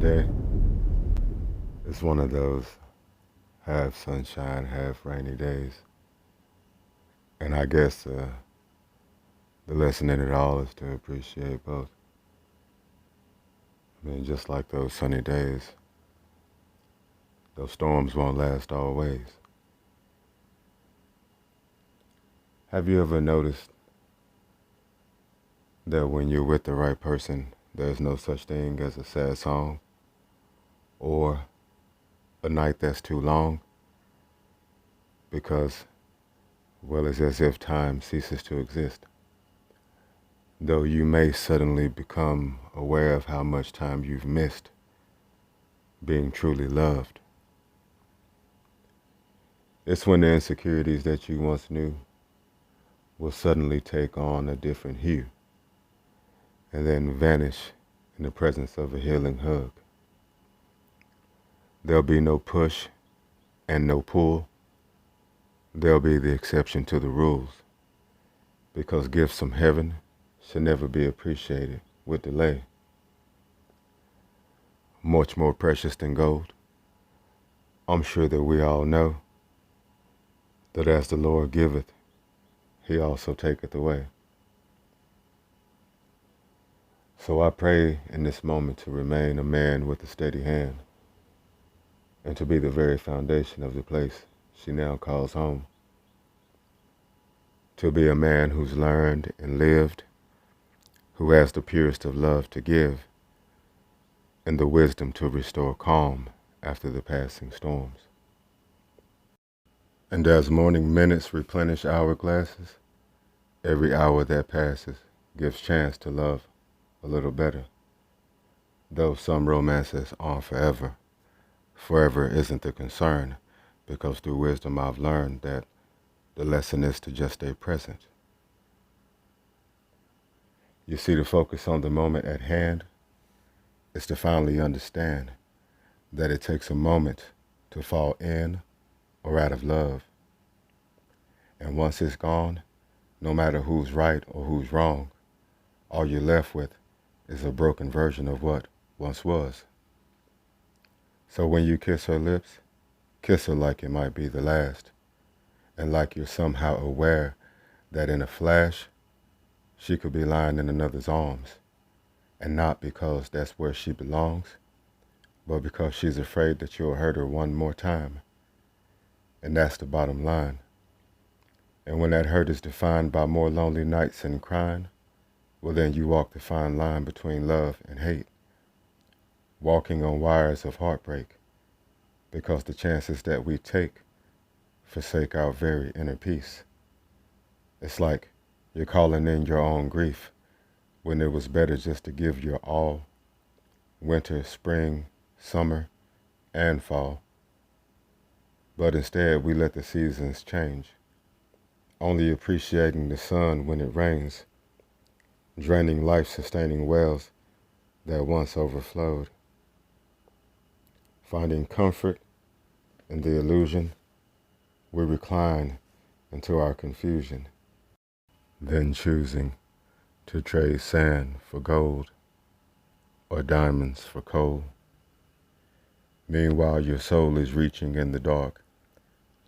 Today is one of those half sunshine, half rainy days. And I guess the lesson in it all is to appreciate both. I mean, just like those sunny days, those storms won't last always. Have you ever noticed that when you're with the right person, there's no such thing as a sad song or a night that's too long? Because, well, it's as if time ceases to exist. Though you may suddenly become aware of how much time you've missed being truly loved. It's when the insecurities that you once knew will suddenly take on a different hue and then vanish in the presence of a healing hug. There'll be no push and no pull. There'll be the exception to the rules, because gifts from heaven should never be appreciated with delay. Much more precious than gold. I'm sure that we all know that as the Lord giveth, he also taketh away. So I pray in this moment to remain a man with a steady hand, and to be the very foundation of the place she now calls home. To be a man who's learned and lived, who has the purest of love to give, and the wisdom to restore calm after the passing storms. And as morning minutes replenish hourglasses, every hour that passes gives chance to love a little better. Though some romances aren't forever, forever isn't the concern, because through wisdom I've learned that the lesson is to just stay present. You see, to focus on the moment at hand is to finally understand that it takes a moment to fall in or out of love. And once it's gone, no matter who's right or who's wrong, all you're left with is a broken version of what once was. So when you kiss her lips, kiss her like it might be the last, and like you're somehow aware that in a flash, she could be lying in another's arms, and not because that's where she belongs, but because she's afraid that you'll hurt her one more time. And that's the bottom line. And when that hurt is defined by more lonely nights and crying, well, then you walk the fine line between love and hate, walking on wires of heartbreak, because the chances that we take forsake our very inner peace. It's like you're calling in your own grief when it was better just to give your all, winter, spring, summer, and fall. But instead we let the seasons change, only appreciating the sun when it rains, draining life-sustaining wells that once overflowed, finding comfort in the illusion we recline into our confusion, then choosing to trade sand for gold or diamonds for coal. Meanwhile, your soul is reaching in the dark,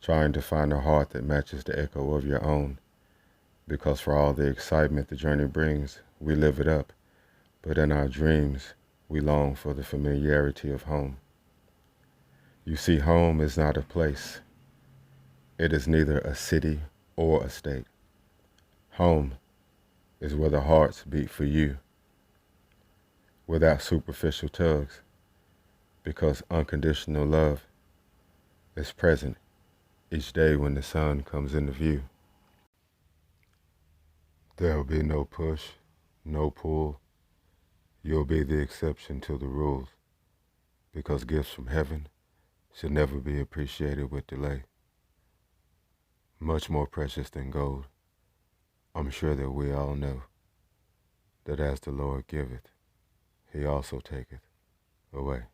trying to find a heart that matches the echo of your own, because for all the excitement the journey brings, we live it up, but in our dreams, we long for the familiarity of home. You see, home is not a place. It is neither a city or a state. Home is where the hearts beat for you, without superficial tugs, because unconditional love is present each day when the sun comes into view. There'll be no push, no pull. You'll be the exception to the rules, because gifts from heaven should never be appreciated with delay. Much more precious than gold. I'm sure that we all know that as the Lord giveth, he also taketh away.